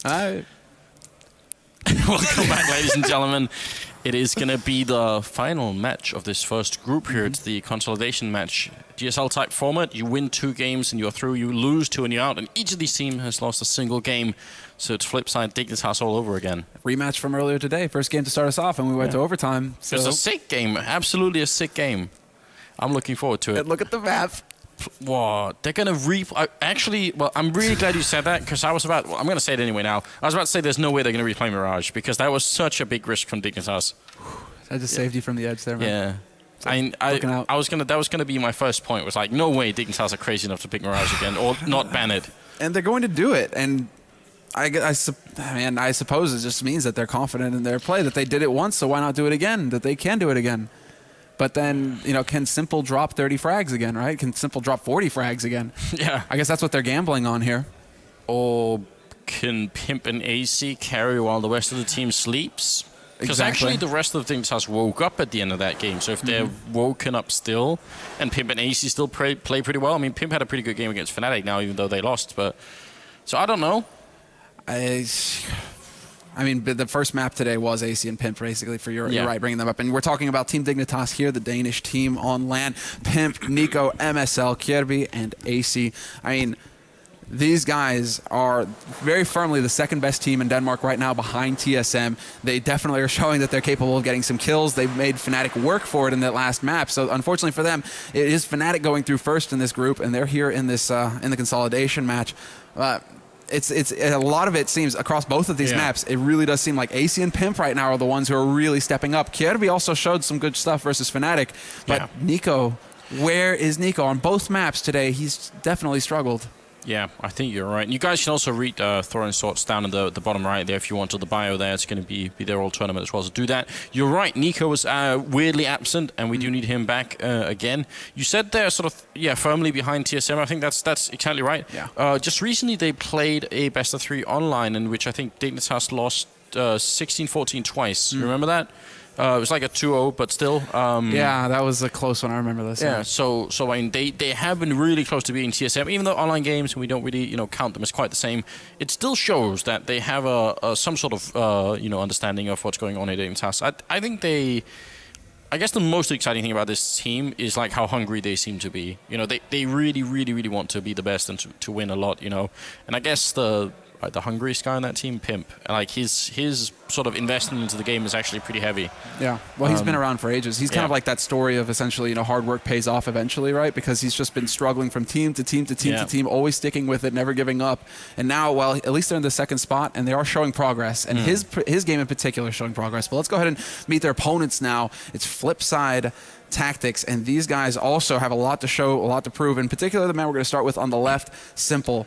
Welcome back, ladies and gentlemen. It is going to be the final match of this first group here. It's the consolidation match. GSL type format. You win 2 games and you're through. You lose 2 and you're out. And each of these teams has lost a single game. So it's Flipside Dignitas all over again. Rematch from earlier today. First game to start us off, and we went to overtime. So. It's a sick game. Absolutely a sick game. I'm looking forward to it. And look at the map. Whoa, they're going to actually, well, I'm really glad you said that, because I'm going to say it anyway now. I was about to say there's no way they're going to replay Mirage, because that was such a big risk from Dignitas. I just saved you from the edge there, man. Yeah. That was gonna be my first point. Was like, no way Dignitas are crazy enough to pick Mirage again, or not ban it. And they're going to do it. And I suppose it just means that they're confident in their play, that they did it once, so why not do it again? That they can do it again. But then, you know, can Simple drop 30 frags again, right? Can Simple drop 40 frags again? Yeah. I guess that's what they're gambling on here. Or can Pimp and AC carry while the rest of the team sleeps? Because actually the rest of the Dignitas woke up at the end of that game. So if they're woken up still, and Pimp and AC still play pretty well. I mean, Pimp had a pretty good game against Fnatic now, even though they lost. But so I don't know. I mean, the first map today was AC and Pimp, basically, for you're right, bringing them up. And we're talking about Team Dignitas here, the Danish team on LAN. Pimp, Nico, MSL, Kjerby, and AC. I mean, these guys are very firmly the second best team in Denmark right now behind TSM. They definitely are showing that they're capable of getting some kills. They've made Fnatic work for it in that last map. So unfortunately for them, it is Fnatic going through first in this group, and they're here in this in the consolidation match. It's a lot of it seems across both of these maps. It really does seem like AC and Pimp right now are the ones who are really stepping up. Kjerby also showed some good stuff versus Fnatic, but Nico, where is Nico on both maps today? He's definitely struggled. Yeah, I think you're right. And you guys can also read Thorin Sorts down in the bottom right there if you want to the bio there. It's going to be their all tournament as well, so do that. You're right, Nico was weirdly absent, and we do need him back again. You said they're sort of, firmly behind TSM. I think that's exactly right. Yeah. Just recently they played a best-of-3 online in which I think Dignitas lost 16-14 twice. You remember that? It was like a 2-0, but still. Yeah, that was a close one. I remember this. Yeah, so I mean, they have been really close to beating TSM, even though online games, we don't really count them as quite the same. It still shows that they have some sort of understanding of what's going on in Dignitas. I think I guess the most exciting thing about this team is like how hungry they seem to be. They really want to be the best and to win a lot. And I guess the hungriest guy on that team, Pimp, like his sort of investment into the game is actually pretty heavy. Yeah, well, he's been around for ages. He's kind of like that story of essentially, hard work pays off eventually, right? Because he's just been struggling from team to team to team to team, always sticking with it, never giving up. And now, well, at least they're in the second spot, and they are showing progress. And his game in particular is showing progress. But let's go ahead and meet their opponents now. It's Flipside Tactics, and these guys also have a lot to show, a lot to prove. In particular, the man we're going to start with on the left, Simple,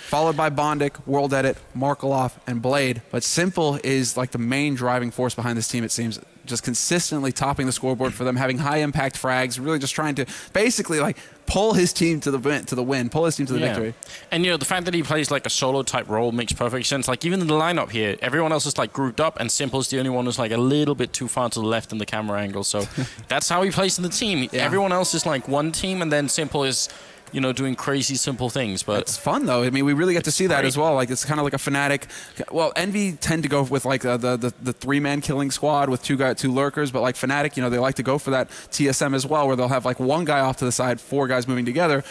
followed by Bondic, World Edit, Markeloff, and Blade. But Simple is like the main driving force behind this team, it seems. Just consistently topping the scoreboard for them, having high-impact frags, really just trying to basically like pull his team to the win, pull his team to the victory. And the fact that he plays like a solo-type role makes perfect sense. Like even in the lineup here, everyone else is like grouped up, and Simple's the only one who's like a little bit too far to the left in the camera angle. So that's how he plays in the team. Yeah. Everyone else is like one team, and then Simple is doing crazy simple things. But it's fun though. I mean, we really get to see that as well. Like it's kind of like a Fnatic. Well, Envy tend to go with like the 3-man killing squad with two lurkers, but like Fnatic, they like to go for that TSM as well, where they'll have like one guy off to the side, 4 guys moving together.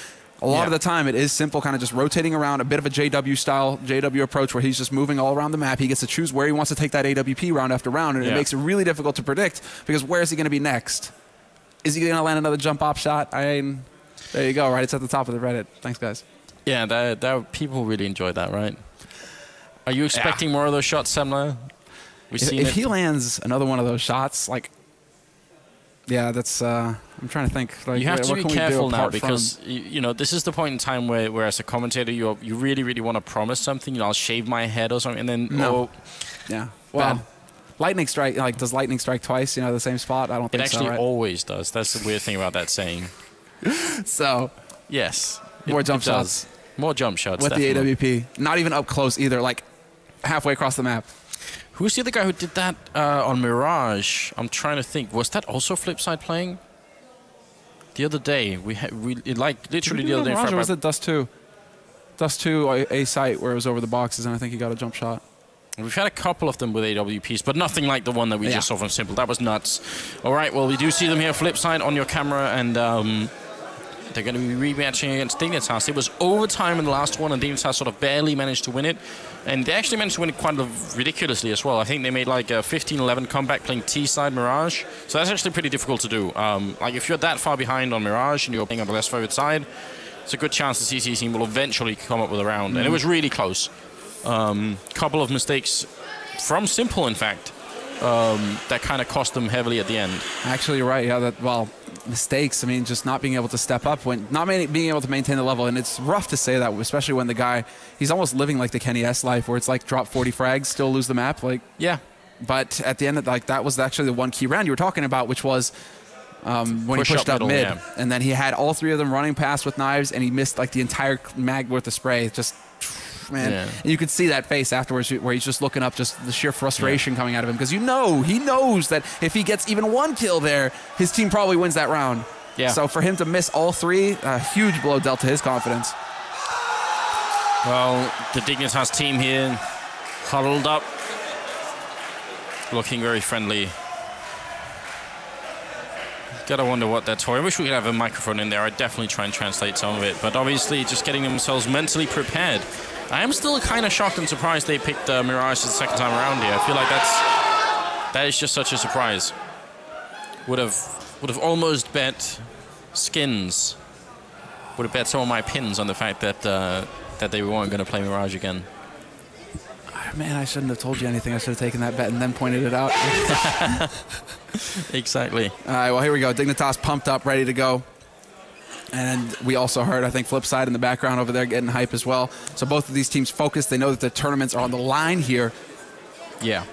A lot of the time, it is Simple kind of just rotating around, a bit of a JW approach where he's just moving all around the map. He gets to choose where he wants to take that AWP round after round, and it makes it really difficult to predict because where is he going to be next? Is he going to land another jump op shot? There you go, right? It's at the top of the Reddit. Thanks, guys. Yeah, that people really enjoyed that, right? Are you expecting more of those shots, Semler? If he lands another one of those shots, like, that's. I'm trying to think. Like, you have to be careful now because this is the point in time where as a commentator, you really want to promise something. I'll shave my head or something, and then well. Lightning strike, like, does lightning strike twice, the same spot? I don't think so, It actually always does. That's the weird thing about that saying. So, yes. More jump shots. More jump shots, with definitely. the AWP. Not even up close either, like halfway across the map. Who's the other guy who did that on Mirage? I'm trying to think. Was that also Flipside playing? The other day. We like literally the other day. Mirage, or was it Dust 2? Dust 2, a site where it was over the boxes, and I think he got a jump shot. We've had a couple of them with AWPs, but nothing like the one that we just saw from Simple. That was nuts. All right, well, we do see them here, Flipside on your camera, and they're going to be rematching against Dignitas. It was overtime in the last one, and Dignitas sort of barely managed to win it. And they actually managed to win it quite ridiculously as well. I think they made like a 15-11 comeback playing T-side Mirage. So that's actually pretty difficult to do. Like if you're that far behind on Mirage and you're playing on the less favored side, it's a good chance the CC team will eventually come up with a round. And it was really close. Couple of mistakes from Simple, in fact, that kind of cost them heavily at the end. Actually, you're right. Yeah, mistakes. I mean, just not being able to step up, not being able to maintain the level. And it's rough to say that, especially when the guy, he's almost living like the Kenny S life, where it's like drop 40 frags, still lose the map. Like, yeah. But at the end, that was actually the one key round you were talking about, which was when he pushed up mid, and then he had all 3 of them running past with knives, and he missed like the entire mag worth of spray. Just, man, and you could see that face afterwards where he's just looking up, just the sheer frustration coming out of him, because he knows that if he gets even 1 kill there, his team probably wins that round. Yeah. So for him to miss all 3, a huge blow dealt to his confidence. Well, the Dignitas team here huddled up, looking very friendly. Gotta wonder what that's for. I wish we could have a microphone in there. I'd definitely try and translate some of it, but obviously just getting themselves mentally prepared. I am still kind of shocked and surprised they picked Mirage the second time around here. I feel like that is just such a surprise. Would have almost bet skins. Would have bet some of my pins on the fact that that they weren't going to play Mirage again. Man, I shouldn't have told you anything. I should have taken that bet and then pointed it out. Exactly. All right, well, here we go. Dignitas pumped up, ready to go. And we also heard, I think, Flipside in the background over there getting hype as well. So both of these teams focused. They know that the tournaments are on the line here. Yeah.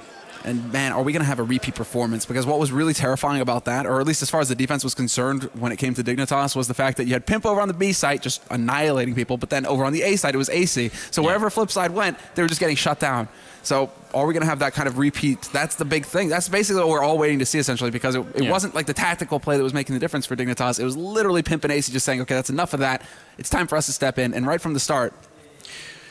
And, man, are we going to have a repeat performance? Because what was really terrifying about that, or at least as far as the defense was concerned when it came to Dignitas, was the fact that you had Pimp over on the B site just annihilating people, but then over on the A side, it was AC. So wherever Flipside went, they were just getting shut down. So are we going to have that kind of repeat? That's the big thing. That's basically what we're all waiting to see, essentially, because it wasn't like the tactical play that was making the difference for Dignitas. It was literally Pimp and AC just saying, okay, that's enough of that. It's time for us to step in. And right from the start,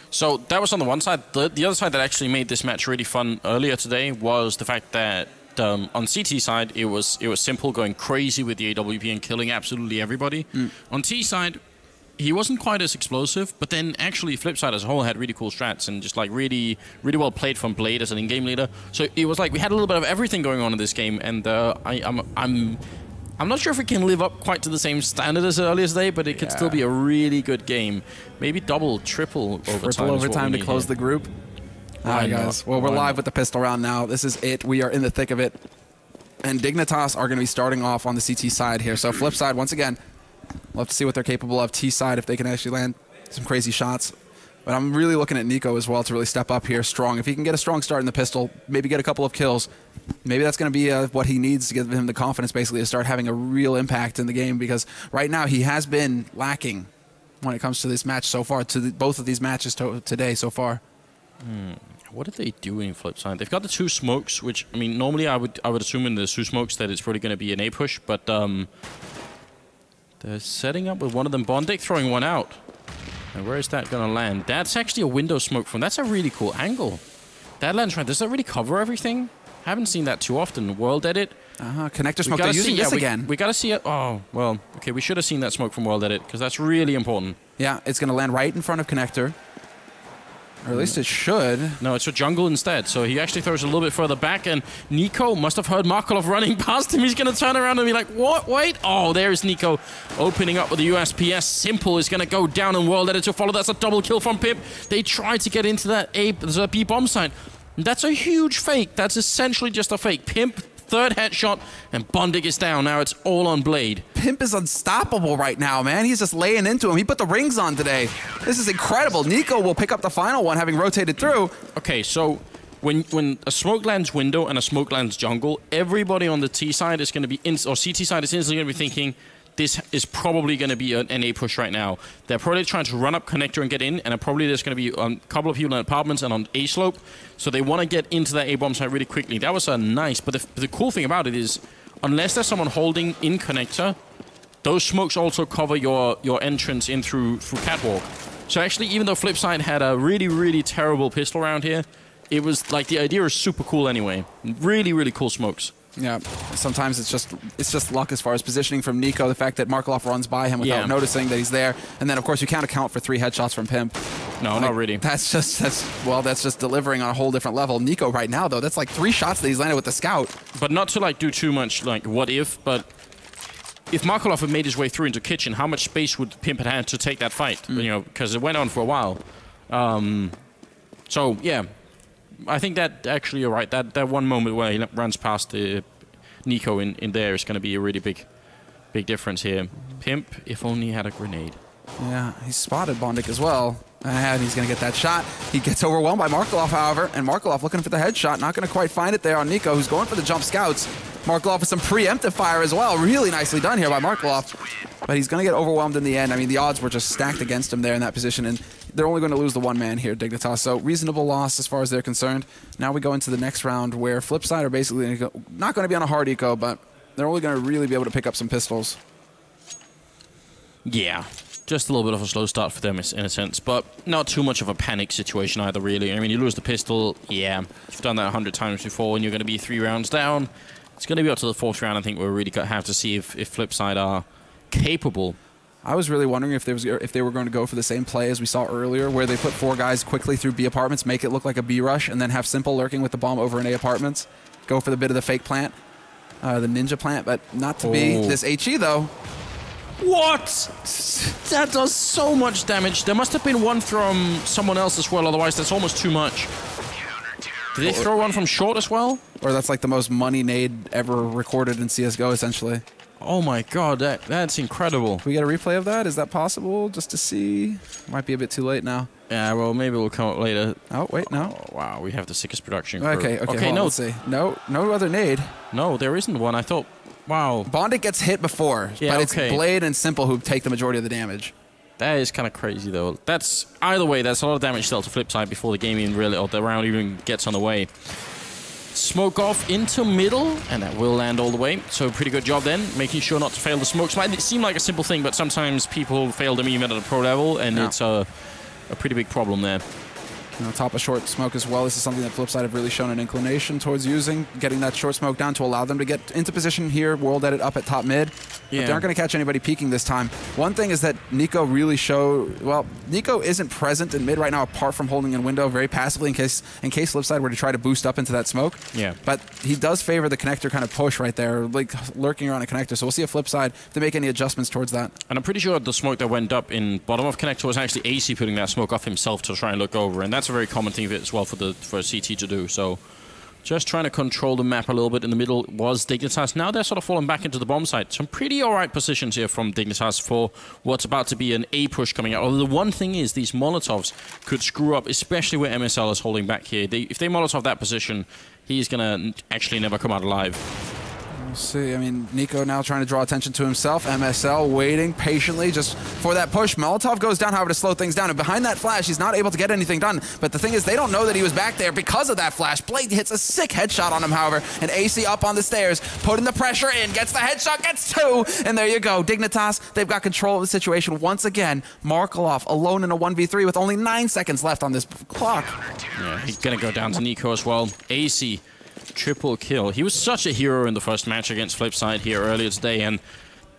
so that was on the one side. The other side that actually made this match really fun earlier today was the fact that on CT side, it was Simple going crazy with the AWP and killing absolutely everybody. On T side, he wasn't quite as explosive, but then actually Flipside as a whole had really cool strats and just like really, really well played from Blade as an in-game leader. So it was like we had a little bit of everything going on in this game, and I'm not sure if it can live up quite to the same standard as earlier today, but it could still be a really good game. Maybe double, triple overtime to close the group. All right, guys. Well, we're live with the pistol round now. This is it. We are in the thick of it. And Dignitas are going to be starting off on the CT side here. So Flipside, once again, love to see what they're capable of. T side, if they can actually land some crazy shots. But I'm really looking at Nico as well to really step up here strong. If he can get a strong start in the pistol, maybe get a couple of kills, maybe that's going to be what he needs to give him the confidence, basically, to start having a real impact in the game. Because right now he has been lacking when it comes to this match so far, to both of these matches today so far. What are they doing, Flipside? They've got the 2 smokes, which, I mean, normally I would assume in the 2 smokes that it's probably going to be an A push, but they're setting up with one of them. Bondic throwing one out. And where is that going to land? That's actually a window smoke from. That's a really cool angle. That lands right. Does that really cover everything? Haven't seen that too often. World Edit. Connector smoke. They're using this again. We got to see it. Oh, well, okay. We should have seen that smoke from World Edit because that's really important. Yeah, it's going to land right in front of Connector. Or at least it should. No, it's for jungle instead. So he actually throws it a little bit further back, and Nico must have heard Markolov running past him. He's going to turn around and be like, what? Wait. Oh, there's Nico opening up with the USPS. Simple is going to go down, and World Edit to follow. That's a double kill from Pip. They tried to get into that B bomb site. That's a huge fake. That's essentially just a fake. Pimp, 3rd headshot, and Bondic is down. Now it's all on Blade. Pimp is unstoppable right now, man. He's just laying into him. He put the rings on today. This is incredible. Nico will pick up the final one, having rotated through. Okay, so when a smoke lands window and a smoke lands jungle, everybody on the T side is going to be, or CT side is instantly going to be thinking, this is probably going to be an A push right now. They're probably trying to run up connector and get in, and probably there's going to be a couple of people in apartments and on A slope, so they want to get into that A bomb site really quickly. That was nice, but the cool thing about it is, unless there's someone holding in connector, those smokes also cover your entrance in through catwalk. So actually, even though Flipside had a really, really terrible pistol round here, it was like the idea is super cool anyway. Really, really cool smokes. Yeah, sometimes it's just luck as far as positioning from Nico. The fact that Markelov runs by him without noticing that he's there, and then of course you can't account for 3 headshots from Pimp. No, not really. That's just delivering on a whole different level. Nico right now though, that's like 3 shots that he's landed with the scout. But not to like do too much like what if, but if Markelov had made his way through into kitchen, how much space would Pimp have had to take that fight? You know, because it went on for a while. So yeah. I think that actually you're right. That one moment where he runs past Nico in there is going to be a really big difference here. Pimp, if only he had a grenade. Yeah, he spotted Bondic as well. And he's going to get that shot. He gets overwhelmed by Markelov, however, and Markelov looking for the headshot. Not going to quite find it there on Nico, who's going for the jump scouts. Markelov with some preemptive fire as well. Really nicely done here by Markelov. But he's going to get overwhelmed in the end. I mean, the odds were just stacked against him there in that position, and they're only going to lose the 1 man here, Dignitas. So reasonable loss as far as they're concerned. Now we go into the next round where Flipside are basically not going to be on a hard eco, but they're only going to really be able to pick up some pistols. Yeah, just a little bit of a slow start for them in a sense, but not too much of a panic situation either, really. I mean, you lose the pistol, yeah, you've done that 100 times before, and you're going to be 3 rounds down. It's going to be up to the 4th round, I think, we're really going to have to see if Flipside are capable. I was really wondering if they were going to go for the same play as we saw earlier, where they put 4 guys quickly through B apartments, make it look like a B rush, and then have Simple lurking with the bomb over in A apartments. Go for the bit of the fake plant, the ninja plant, but not to be. This HE, though. What? That does so much damage. There must have been one from someone else as well, otherwise that's almost too much. Did they throw one from short as well? Or that's like the most money nade ever recorded in CSGO, essentially. Oh my god, that's incredible. Can we get a replay of that? Is that possible? Just to see? Might be a bit too late now. Yeah, well, maybe we'll come up later. Oh, wait, no. Oh, wow, we have the sickest production crew. Okay, no. Let's see. No other nade. No, there isn't one. I thought, wow. Bondic gets hit before, but it's Blade and Simple who take the majority of the damage. That is kind of crazy, though. That's, either way, that's a lot of damage still to Flipside before the game even really, or the round even gets on the way. Smoke off into middle, and that will land all the way. So pretty good job then, making sure not to fail the smokes. Might seem like a simple thing, but sometimes people fail them even at a pro level, and it's a pretty big problem there. Top of short smoke as well. This is something that Flipside have really shown an inclination towards using, getting that short smoke down to allow them to get into position here, world edit up at top mid. But they aren't going to catch anybody peeking this time. One thing is that Nico really Nico isn't present in mid right now apart from holding in window very passively in case Flipside were to try to boost up into that smoke. Yeah. But he does favor the connector kind of push right there, like lurking around a connector. So we'll see if Flipside, if they make any adjustments towards that. And I'm pretty sure the smoke that went up in bottom of connector was actually AC putting that smoke off himself to try and look over, and that's a very common thing as well for a CT to do. So just trying to control the map a little bit. In the middle was Dignitas. Now they're sort of falling back into the bomb site. Some pretty alright positions here from Dignitas for what's about to be an A push coming out. Although the one thing is these Molotovs could screw up, especially where MSL is holding back here. If they Molotov that position, he's going to actually never come out alive. We'll see. I mean, Nico now trying to draw attention to himself. MSL waiting patiently just for that push. Molotov goes down, however, to slow things down. And behind that flash, he's not able to get anything done. But the thing is, they don't know that he was back there because of that flash. Blade hits a sick headshot on him, however. And AC up on the stairs, putting the pressure in, gets the headshot, gets 2. And there you go. Dignitas, they've got control of the situation once again. Markelov alone in a 1v3 with only 9 seconds left on this clock. Yeah, he's going to go down to Nico as well. AC. Triple kill. He was such a hero in the first match against Flipside here earlier today, and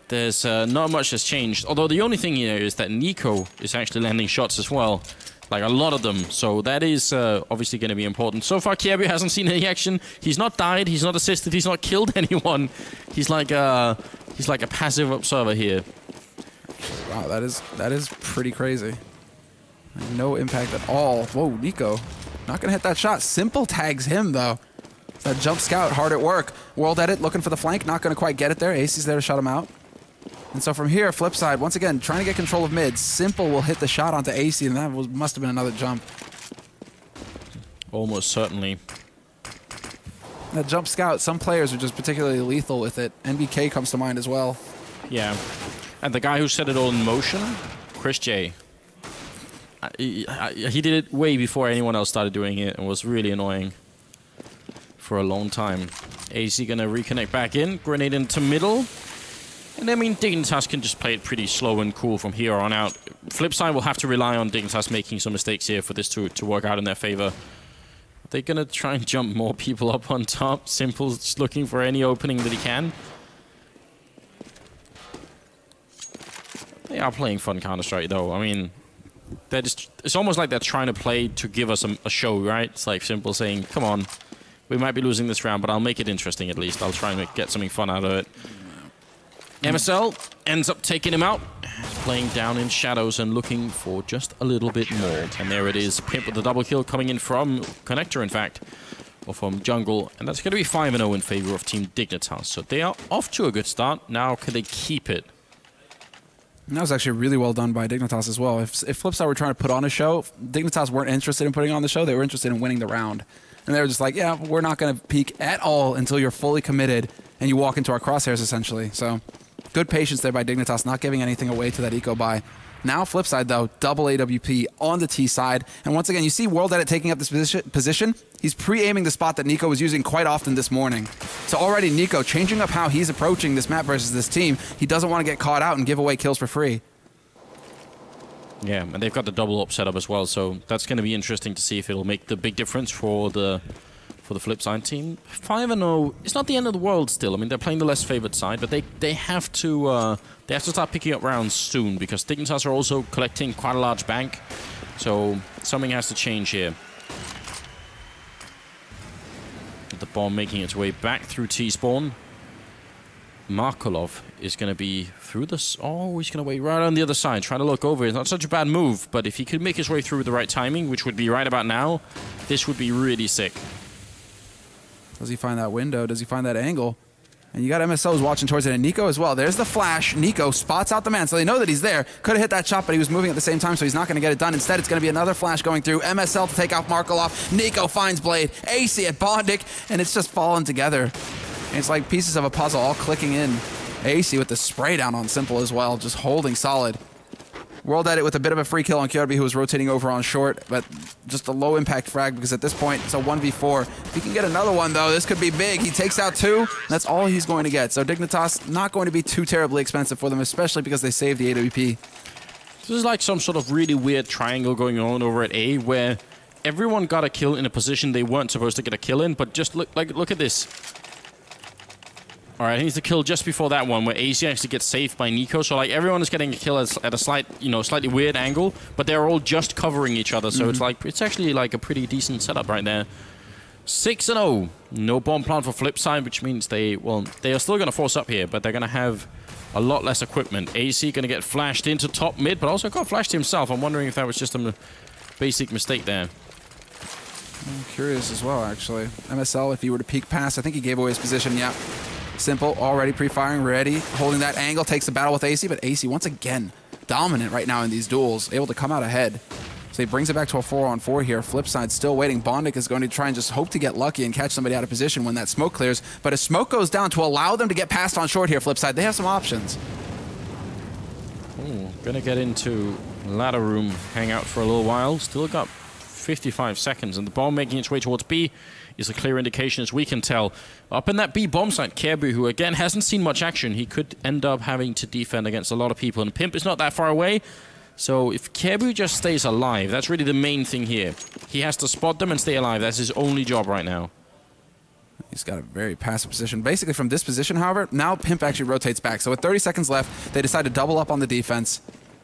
there's not much has changed. Although the only thing here is that Nico is actually landing shots as well, like a lot of them. So that is obviously going to be important. So far, Kierby hasn't seen any action. He's not died. He's not assisted. He's not killed anyone. He's like a passive observer here. Wow, that is pretty crazy. No impact at all. Whoa, Nico, not gonna hit that shot. Simple tags him though. That jump scout, hard at work. World edit, looking for the flank, not going to quite get it there. AC's there to shut him out. And so from here, Flipside, once again, trying to get control of mid. Simple will hit the shot onto AC, and that must have been another jump. Almost certainly. That jump scout, some players are just particularly lethal with it. NBK comes to mind as well. Yeah. And the guy who set it all in motion, Chris J. He did it way before anyone else started doing it, and was really annoying for a long time. AC gonna reconnect back in. Grenade into middle. And I mean, Dignitas can just play it pretty slow and cool from here on out. Flipside will have to rely on Dignitas making some mistakes here for this to work out in their favor. Are they going to try and jump more people up on top? Simple's just looking for any opening that he can. They are playing fun Counter-Strike, though. I mean, they're just, it's almost like they're trying to play to give us a show, right? It's like Simple saying, come on, we might be losing this round, but I'll make it interesting at least. I'll try and get something fun out of it. MSL ends up taking him out, playing down in shadows and looking for just a little bit more. And there it is, Pimp with the double kill coming in from Connector, in fact, or from Jungle. And that's going to be 5-0 in favor of Team Dignitas. So they are off to a good start. Now, can they keep it? And that was actually really well done by Dignitas as well. If Flipside were trying to put on a show, Dignitas weren't interested in putting on the show. They were interested in winning the round. And they were just like, yeah, we're not going to peek at all until you're fully committed and you walk into our crosshairs, essentially. So good patience there by Dignitas, not giving anything away to that eco buy. Now Flipside, though, double AWP on the T side. And once again, you see World Edit taking up this position. He's pre-aiming the spot that Nico was using quite often this morning. So already Nico changing up how he's approaching this map versus this team. He doesn't want to get caught out and give away kills for free. Yeah, and they've got the double up setup as well, so that's going to be interesting to see if it'll make the big difference for the Flipside team. 5-0, it's not the end of the world still. I mean, they're playing the less favored side, but they have to start picking up rounds soon because Dignitas are also collecting quite a large bank. So something has to change here. The bomb making its way back through T-spawn. Markolov is going to be through this. Oh, he's going to wait right on the other side, trying to look over. It's not such a bad move, but if he could make his way through with the right timing, which would be right about now, this would be really sick. Does he find that window? Does he find that angle? And you got MSOs watching towards it, and Nico as well. There's the flash. Nico spots out the man, so they know that he's there. Could have hit that shot, but he was moving at the same time, so he's not going to get it done. Instead, it's going to be another flash going through. MSL to take out Markolov. Nico finds Blade. AC at Bondic, and it's just falling together. And it's like pieces of a puzzle all clicking in. AC with the spray down on Simple as well, just holding solid. World Edit with a bit of a free kill on Kjorby, who was rotating over on short, but just a low impact frag because at this point it's a 1v4. If he can get another one though, this could be big. He takes out 2, and that's all he's going to get. So Dignitas not going to be too terribly expensive for them, especially because they saved the AWP. This is like some sort of really weird triangle going on over at A, where everyone got a kill in a position they weren't supposed to get a kill in, but just look at this. All right, he's the kill just before that one, where AC actually gets saved by Nico. So like everyone is getting a kill at a slightly weird angle, but they're all just covering each other. So it's actually like a pretty decent setup right there. 6-0, no bomb plant for Flipside, which means they are still going to force up here, but they're going to have a lot less equipment. AC going to get flashed into top mid, but also got flashed himself. I'm wondering if that was just a basic mistake there. I'm curious as well, actually. MSL, if he were to peek past, I think he gave away his position. Yeah. Simple, already pre-firing, ready, holding that angle, takes the battle with AC, but AC, once again, dominant right now in these duels, able to come out ahead. So he brings it back to a 4-on-4 here. Flipside still waiting. Bondic is going to try and just hope to get lucky and catch somebody out of position when that smoke clears, but as smoke goes down to allow them to get past on short here, Flipside, they have some options. Gonna get into ladder room, hang out for a little while. Still got 55 seconds, and the bomb making its way towards B is a clear indication, as we can tell. Up in that B bomb site, Kjorby, who again hasn't seen much action, he could end up having to defend against a lot of people, and Pimp is not that far away. So if Kjorby just stays alive, that's really the main thing here. He has to spot them and stay alive. That's his only job right now. He's got a very passive position. Basically from this position, however, now Pimp actually rotates back. So with 30 seconds left, they decide to double up on the defense.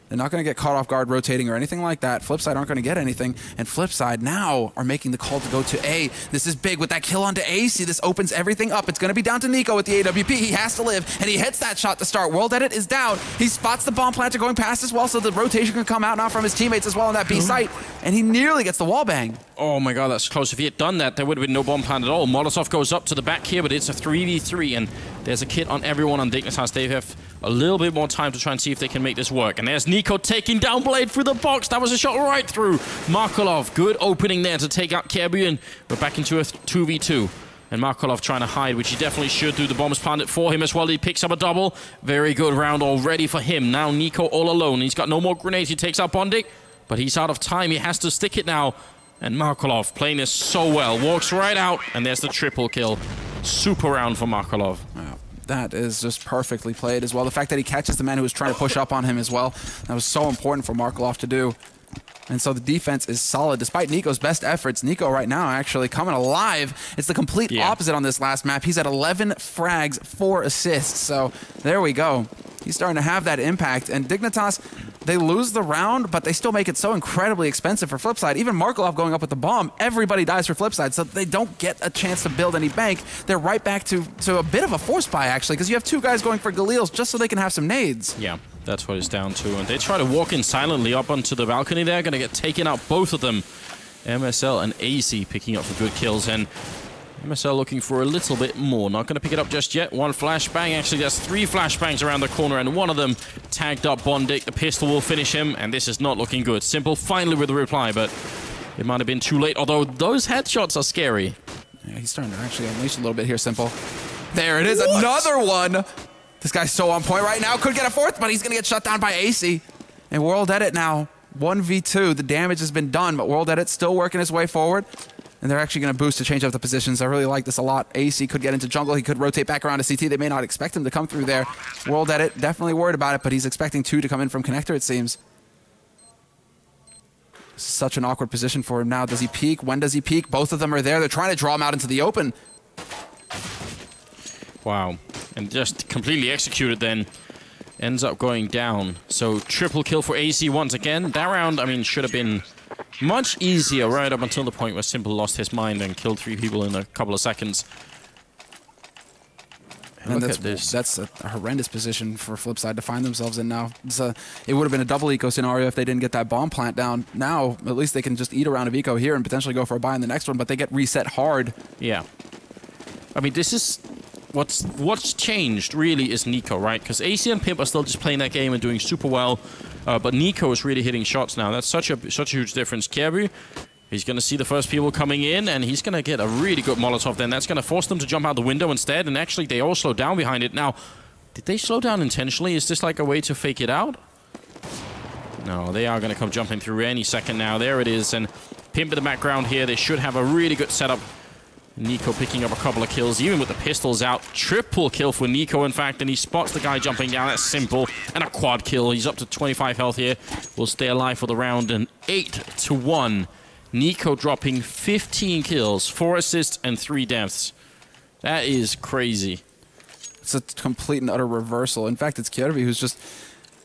They're not going to get caught off guard rotating or anything like that. Flipside aren't going to get anything. And Flipside now are making the call to go to A. This is big with that kill onto AC. This opens everything up. It's going to be down to Nico with the AWP. He has to live, and he hits that shot to start. World Edit is down. He spots the bomb planter going past as well, so the rotation can come out now from his teammates as well on that B site. And he nearly gets the wall bang. Oh my god, that's close. If he had done that, there would have been no bomb plant at all. Molotov goes up to the back here, but it's a 3v3, and there's a kit on everyone on Dignitas. They have a little bit more time to try and see if they can make this work. And there's Nico taking down Blade through the box. That was a shot right through. Markolov, good opening there to take out Kjorby, and we're back into a 2v2. And Markolov trying to hide, which he definitely should do. The bomb's planted for him as well. He picks up a double. Very good round already for him. Now Nico all alone. He's got no more grenades. He takes out Bondic, but he's out of time. He has to stick it now. And Markolov playing this so well. Walks right out, and there's the triple kill. Super round for Markolov. Wow. That is just perfectly played as well. The fact that he catches the man who was trying to push up on him as well, that was so important for Markelov to do. And so the defense is solid. Despite Nico's best efforts, Nico right now actually coming alive. It's the complete opposite on this last map. He's at 11 frags, 4 assists. So there we go. He's starting to have that impact. And Dignitas, they lose the round, but they still make it so incredibly expensive for Flipside. Even Markelov going up with the bomb, everybody dies for Flipside, so they don't get a chance to build any bank. They're right back to a bit of a force buy, actually, because you have 2 guys going for Galils just so they can have some nades. Yeah, that's what it's down to. And they try to walk in silently up onto the balcony there. Going to get taken out, both of them. MSL and AC picking up some good kills, and MSL looking for a little bit more. Not going to pick it up just yet. 1 flashbang. Actually, there's 3 flashbangs around the corner, and one of them tagged up Bondik. The pistol will finish him, and this is not looking good. Simple finally with the reply, but it might have been too late, although those headshots are scary. Yeah, he's starting to actually unleash a little bit here, Simple. There it is, another one! This guy's so on point right now. Could get a 4th, but he's going to get shut down by AC. And World Edit now, 1v2. The damage has been done, but World Edit still working his way forward. And they're actually going to boost to change up the positions. I really like this a lot. AC could get into jungle. He could rotate back around to CT. They may not expect him to come through there. World Edit, definitely worried about it, but he's expecting 2 to come in from connector, it seems. Such an awkward position for him now. Does he peek? When does he peek? Both of them are there. They're trying to draw him out into the open. Wow. And just completely executed then. Ends up going down. So triple kill for AC once again. That round, I mean, should have been much easier right up until the point where Simple lost his mind and killed 3 people in a couple of seconds. And that's a horrendous position for Flipside to find themselves in now. It would have been a double eco scenario if they didn't get that bomb plant down. Now, at least they can just eat a round of eco here and potentially go for a buy in the next one, but they get reset hard. Yeah. I mean, this is... What's changed, really, is Nico, right? Because AC and Pimp are still just playing that game and doing super well, but Nico is really hitting shots now. That's such a huge difference. Kjaerbye, he's going to see the first people coming in, and he's going to get a really good Molotov then. That's going to force them to jump out the window instead, and actually they all slow down behind it. Now, did they slow down intentionally? Is this like a way to fake it out? No, they are going to come jumping through any second now. There it is, and Pimp in the background here. They should have a really good setup. Nico picking up a couple of kills, even with the pistols out. Triple kill for Nico, in fact, and he spots the guy jumping down. That's Simple. And a quad kill. He's up to 25 health here. Will stay alive for the round. And 8-1. Nico dropping 15 kills, 4 assists, and 3 deaths. That is crazy. It's a complete and utter reversal. In fact, it's Kjaerbye who's just...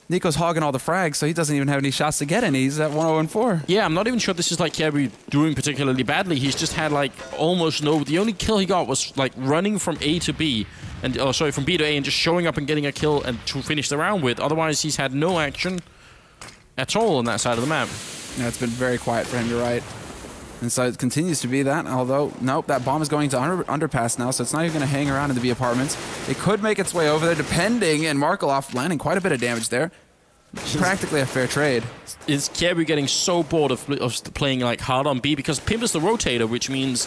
Nico's hogging all the frags, so he doesn't even have any shots to get any. He's at 1-0-4. Yeah, I'm not even sure this is like Kjaerbye doing particularly badly. He's just had like almost no... The only kill he got was like running from A to B, and sorry, from B to A, and just showing up and getting a kill and to finish the round with. Otherwise, he's had no action at all on that side of the map. Yeah, it's been very quiet for him, you're right. And so it continues to be that, although, nope, that bomb is going to underpass now, so it's not even going to hang around in the B apartments. It could make its way over there, depending, and Markelov landing quite a bit of damage there. Practically a fair trade. Is Kjaerbye getting so bored of playing like hard on B? Because Pimp is the rotator, which means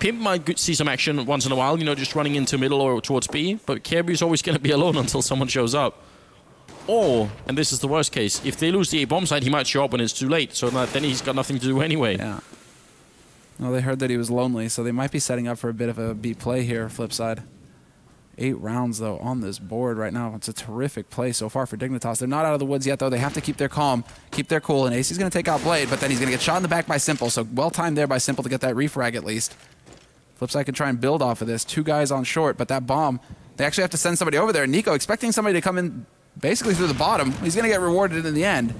Pimp might see some action once in a while, you know, just running into middle or towards B, but Kjaerbye is always going to be alone until someone shows up. Or, and this is the worst case, if they lose the A bomb side, he might show up when it's too late, so that then he's got nothing to do anyway. Yeah. Well, they heard that he was lonely, so they might be setting up for a bit of a B play here, Flipside. 8 rounds, though, on this board right now. It's a terrific play so far for Dignitas. They're not out of the woods yet, though. They have to keep their calm, keep their cool, and AC's going to take out Blade, but then he's going to get shot in the back by Simple, so well-timed there by Simple to get that refrag at least. Flipside can try and build off of this. 2 guys on short, but that bomb, they actually have to send somebody over there. Nico expecting somebody to come in basically through the bottom. He's going to get rewarded in the end.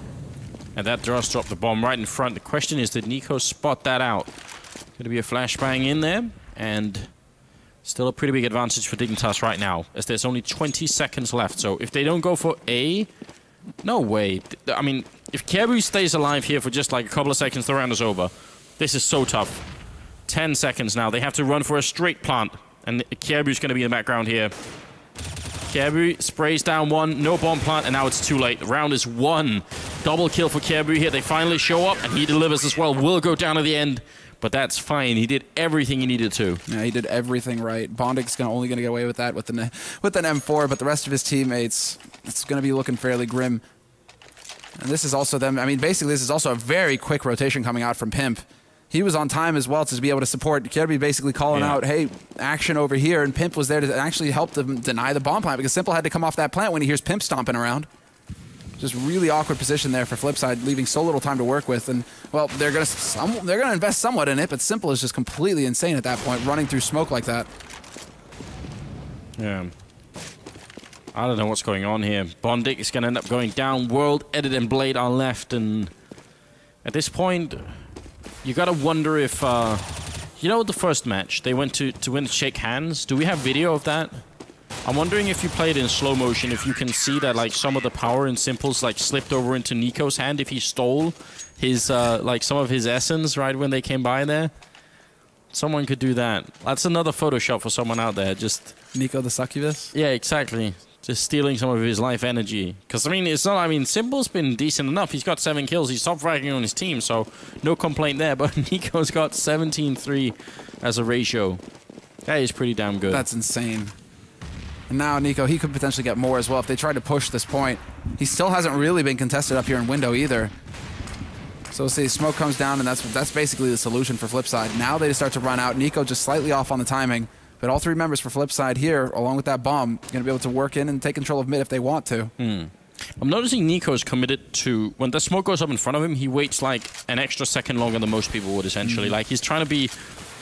And that does drop the bomb right in front. The question is, did Nico spot that out? Going to be a flashbang in there, and still a pretty big advantage for Dignitas right now, as there's only 20 seconds left. So if they don't go for A, no way. I mean, if Kjaerbye stays alive here for just like a couple of seconds, the round is over. This is so tough. 10 seconds now. They have to run for a straight plant, and Kjaerbye's going to be in the background here. Kjaerbye sprays down 1, no bomb plant, and now it's too late. The round is 1. Double kill for Kjaerbye here. They finally show up, and he delivers as well. Will go down at the end. But that's fine. He did everything he needed to. Yeah, he did everything right. Bondik's only going to get away with that with an M4, but the rest of his teammates, it's going to be looking fairly grim. And this is also them. I mean, basically, this is also a very quick rotation coming out from Pimp. he was on time as well to be able to support. Kirby basically calling out, hey, action over here, and Pimp was there to actually help them deny the bomb plant because Simple had to come off that plant when he hears Pimp stomping around. Just really awkward position there for Flipside, leaving so little time to work with. And, well, they're gonna invest somewhat in it, but Simple is just completely insane at that point, running through smoke like that. Yeah. I don't know what's going on here. Bondic is going to end up going down. World, Edit, and Blade are left, and at this point, you got to wonder if, you know, the first match, they went to win shake hands. Do we have video of that? I'm wondering if you played in slow motion, if you can see that, like, some of the power in Simples, like, slipped over into Nico's hand, if he stole his, like, some of his essence right when they came by there. Someone could do that. That's another Photoshop for someone out there, just... Nico the succubus? Yeah, exactly. Just stealing some of his life energy. Because, I mean, it's not... I mean, Simple's been decent enough. He's got 7 kills. He's top fragging on his team, so no complaint there. But Nico's got 17-3 as a ratio. That is pretty damn good. That's insane. And now Nico, he could potentially get more as well if they tried to push this point. He still hasn't really been contested up here in window either. So we'll see, smoke comes down, and that's basically the solution for Flipside. Now they start to run out. Nico just slightly off on the timing. But all 3 members for Flipside here, along with that bomb, going to be able to work in and take control of mid if they want to. I'm noticing Nico's committed to... When the smoke goes up in front of him, he waits like an extra second longer than most people would, essentially. Like, he's trying to be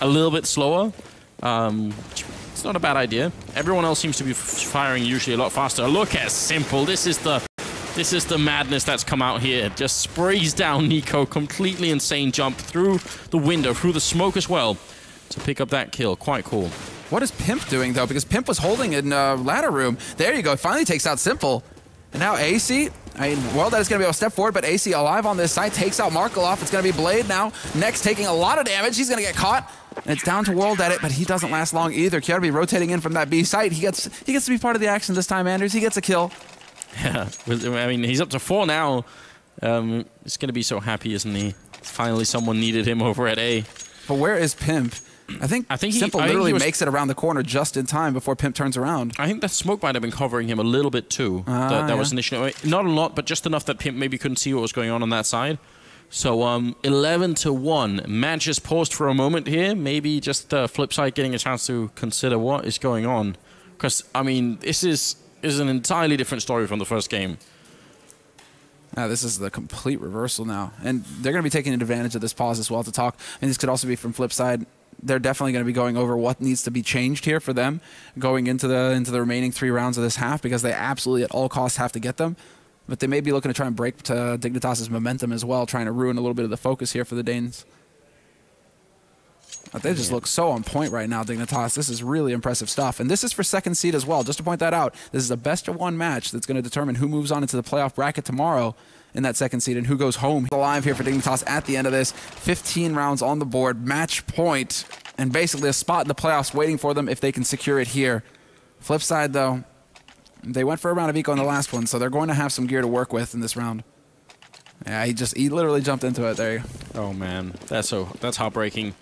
a little bit slower. It's not a bad idea. Everyone else seems to be firing usually a lot faster. Look at Simple. This is the madness that's come out here. Just sprays down Nico. Completely insane jump through the window, through the smoke as well, to pick up that kill. Quite cool. What is Pimp doing, though? Because Pimp was holding in ladder room. There you go. Finally takes out Simple. And now AC, I mean, World Edit is going to be able to step forward, but AC alive on this side, takes out Markaloff. It's going to be Blade now. Next, taking a lot of damage. He's going to get caught. And it's down to World Edit, but he doesn't last long either. Kirby rotating in from that B site. He gets to be part of the action this time, Anders. He gets a kill. Yeah, I mean, he's up to 4 now. He's going to be so happy, isn't he? Finally, someone needed him over at A. But where is Pimp? I think Simple literally makes it around the corner just in time before Pimp turns around. I think that smoke might have been covering him a little bit too. That was initially not a lot, but just enough that Pimp maybe couldn't see what was going on that side. So 11-1. Match is paused for a moment here. Maybe just Flipside getting a chance to consider what is going on. Because I mean, this is an entirely different story from the first game. This is the complete reversal now. And they're going to be taking advantage of this pause as well to talk. And this could also be from Flipside. They're definitely going to be going over what needs to be changed here for them going into the remaining 3 rounds of this half, because they absolutely at all costs have to get them. But they may be looking to try and break Dignitas' momentum as well, trying to ruin a little bit of the focus here for the Danes. But they just look so on point right now, Dignitas. This is really impressive stuff. And this is for second seed as well. Just to point that out, this is a best-of-1 match that's going to determine who moves on into the playoff bracket tomorrow in that second seed and who goes home alive here for Dignitas at the end of this. 15 rounds on the board, match point, and basically a spot in the playoffs waiting for them if they can secure it here. Flip side, though, they went for a round of eco in the last one, so they're going to have some gear to work with in this round. Yeah, he literally jumped into it. There you go. Oh, man. That's heartbreaking.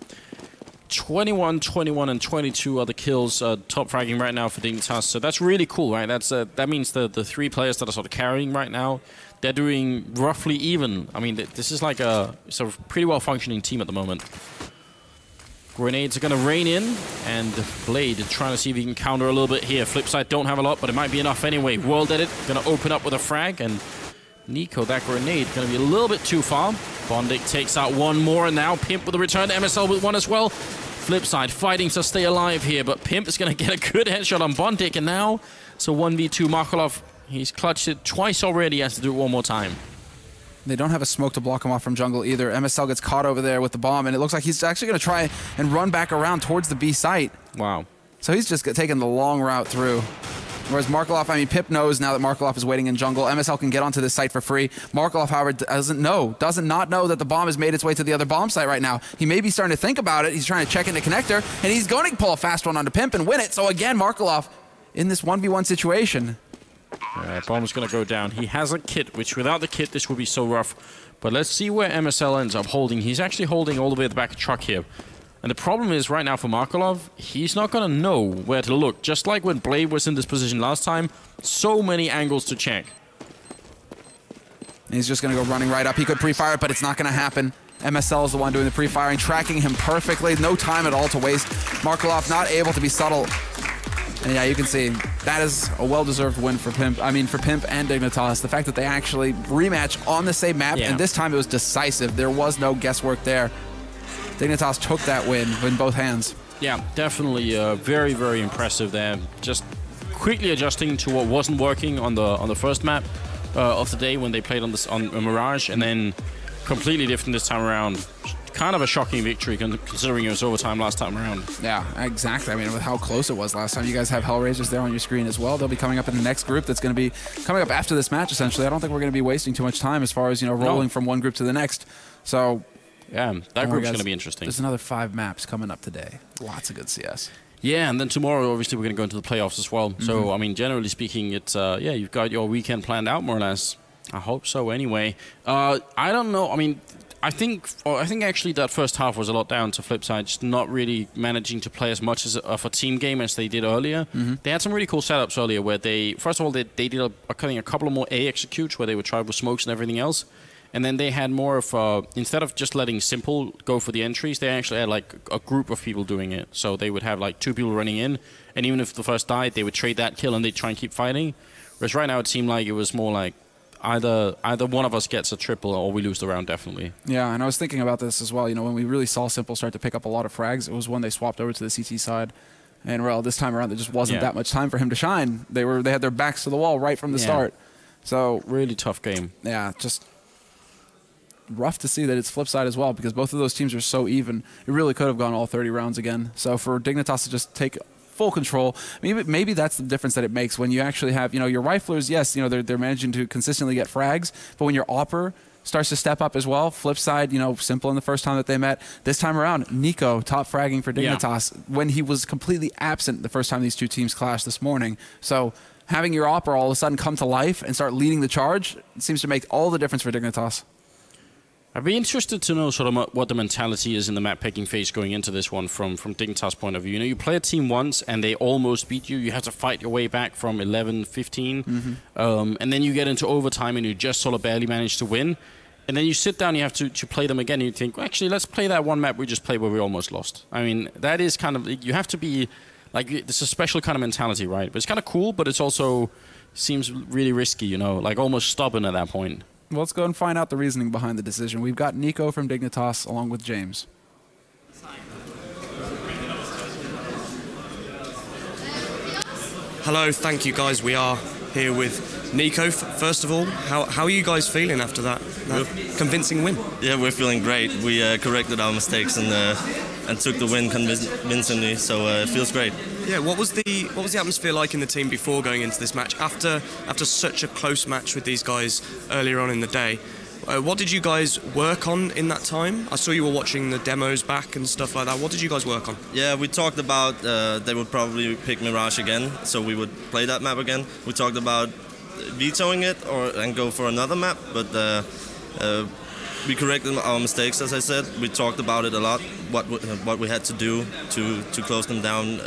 21, 21, and 22 are the kills top fragging right now for Dignitas. So that's really cool, right? That means the 3 players that are sort of carrying right now, they're doing roughly even. I mean, this is like a sort of pretty well-functioning team at the moment. Grenades are going to rain in, and Blade trying to see if he can counter a little bit here. Flipside don't have a lot, but it might be enough anyway. World Edit going to open up with a frag, and Nico, that grenade, going to be a little bit too far. Bondic takes out one more, and now Pimp with a return to MSL with one as well. Flipside fighting to stay alive here, but Pimp is going to get a good headshot on Bondic, and now it's a 1v2. Markaloff, he's clutched it twice already. He has to do it one more time. They don't have a smoke to block him off from jungle either. MSL gets caught over there with the bomb, and it looks like he's actually going to try and run back around towards the B site. Wow. So he's just taking the long route through. Whereas Markaloff, I mean, Pip knows now that Markaloff is waiting in jungle. MSL can get onto this site for free. Markaloff, however, does not know that the bomb has made its way to the other bomb site right now. He may be starting to think about it. He's trying to check into connector, and he's going to pull a fast one onto Pimp and win it. So again, Markaloff in this 1v1 situation. Bomb's going to go down. He has a kit, which without the kit, this would be so rough. But let's see where MSL ends up holding. He's actually holding all the way at the back of the truck here. And the problem is right now for Markaloff, he's not going to know where to look. Just like when Blade was in this position last time, so many angles to check. He's just going to go running right up. He could pre-fire it, but it's not going to happen. MSL is the one doing the pre-firing, tracking him perfectly. No time at all to waste. Markelov not able to be subtle. And yeah, you can see that is a well-deserved win for Pimp. I mean, for Pimp and Dignitas. The fact that they actually rematch on the same map, and this time it was decisive. There was no guesswork there. Dignitas took that win in both hands. Yeah, definitely very, very impressive there. Just quickly adjusting to what wasn't working on the first map of the day when they played on Mirage, and then completely different this time around. Kind of a shocking victory considering it was overtime last time around. Yeah, exactly. I mean, with how close it was last time. You guys have Hellraisers there on your screen as well. They'll be coming up in the next group that's going to be coming up after this match, essentially. I don't think we're going to be wasting too much time as far as, rolling from one group to the next. So, yeah, that group's going to be interesting. There's another 5 maps coming up today. Lots of good CS. Yeah, and then tomorrow, obviously, we're going to go into the playoffs as well. So, I mean, generally speaking, it's, yeah, you've got your weekend planned out more or less. I hope so anyway. I don't know. I mean, I think actually that first half was a lot down to Flipside, just not really managing to play as much as of a team game as they did earlier. They had some really cool setups earlier where they, first of all, they did a couple of more A executes where they would try with smokes and everything else. And then they had more of, instead of just letting Simple go for the entries, they actually had like a group of people doing it. So they would have like 2 people running in, and even if the first died, they would trade that kill and they'd try and keep fighting. Whereas right now it seemed like it was more like, either one of us gets a triple or we lose the round, definitely. Yeah, and I was thinking about this as well. When we really saw Simple start to pick up a lot of frags, it was when they swapped over to the CT side. And, well, this time around, there just wasn't that much time for him to shine. They had their backs to the wall right from the start. So really tough game. Yeah, just rough to see that it's Flipside as well, because both of those teams are so even. It really could have gone all 30 rounds again. So for Dignitas to just take full control. Maybe that's the difference that it makes when you actually have, your riflers, yes, they're managing to consistently get frags, but when your AWPer starts to step up as well, Flipside, Simple in the first time that they met. This time around, Nico top fragging for Dignitas when he was completely absent the first time these two teams clashed this morning. So having your AWPer all of a sudden come to life and start leading the charge, it seems to make all the difference for Dignitas. I'd be interested to know sort of what the mentality is in the map picking phase going into this one from Dignitas' point of view. You play a team once and they almost beat you. You have to fight your way back from 11, 15. And then you get into overtime and you just sort of barely manage to win. And then you sit down, you have to play them again, and you think, well, actually, let's play that one map we just played where we almost lost. I mean, that is kind of, you have to be, like, it's a special kind of mentality, right? But it's kind of cool, but it's also seems really risky, like almost stubborn at that point. Well, let's go and find out the reasoning behind the decision. We've got Nico from Dignitas along with James. Hello, thank you guys. We are here with Nico. First of all, how are you guys feeling after that convincing win? Yeah, we're feeling great. We corrected our mistakes and took the win convincingly, so it feels great. Yeah, what was the atmosphere like in the team before going into this match? After such a close match with these guys earlier on in the day, what did you guys work on in that time? I saw you were watching the demos back and stuff like that. What did you guys work on? Yeah, we talked about they would probably pick Mirage again, so we would play that map again. We talked about vetoing it and go for another map, but we corrected our mistakes, as I said. We talked about it a lot, what we had to do to close them down,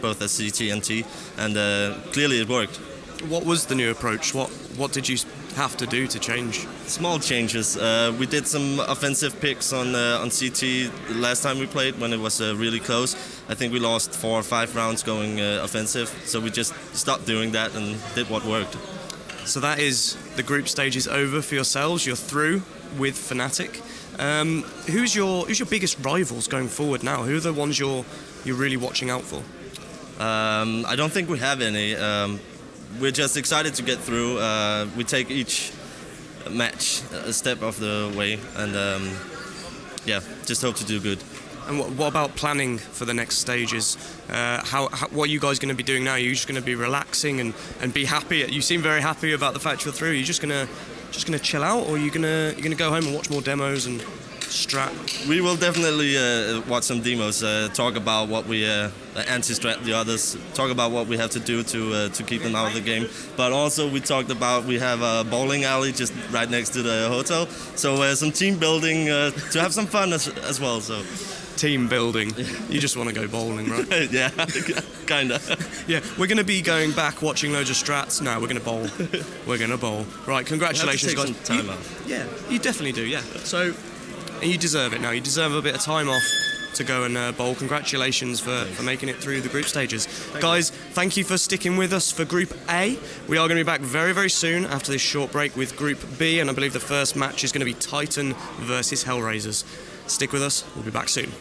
both as CT and T, and clearly it worked. What was the new approach? What did you have to do to change? Small changes. We did some offensive picks on CT last time we played when it was really close. I think we lost 4 or 5 rounds going offensive, so we just stopped doing that and did what worked. So that is the group stage is over for yourselves. You're through with Fnatic. Who's your biggest rivals going forward now? Who are the ones you're really watching out for? I don't think we have any. We're just excited to get through. We take each match a step of the way, and yeah, just hope to do good. And what about planning for the next stages? What are you guys going to be doing now? Are you just going to be relaxing and be happy? You seem very happy about the fact you're through. Are you just going to chill out, or are you going to go home and watch more demos and strat? We will definitely watch some demos, talk about what we anti-strat the others, talk about what we have to do to keep them out of the game. But also we talked about we have a bowling alley just right next to the hotel, so some team building to have some fun as well. So. Team building. You just want to go bowling, right? Yeah, kinda. Yeah, we're going to be going back watching loads of strats. No, we're going to bowl. We're going to bowl. Right, congratulations, guys. Some time out. Yeah, you definitely do. Yeah. So, and you deserve it now. You deserve a bit of time off to go and bowl. Congratulations for making it through the group stages. Guys, thank you for sticking with us for Group A. We are going to be back very, very soon after this short break with Group B, and I believe the first match is going to be Titan versus Hellraisers. Stick with us. We'll be back soon.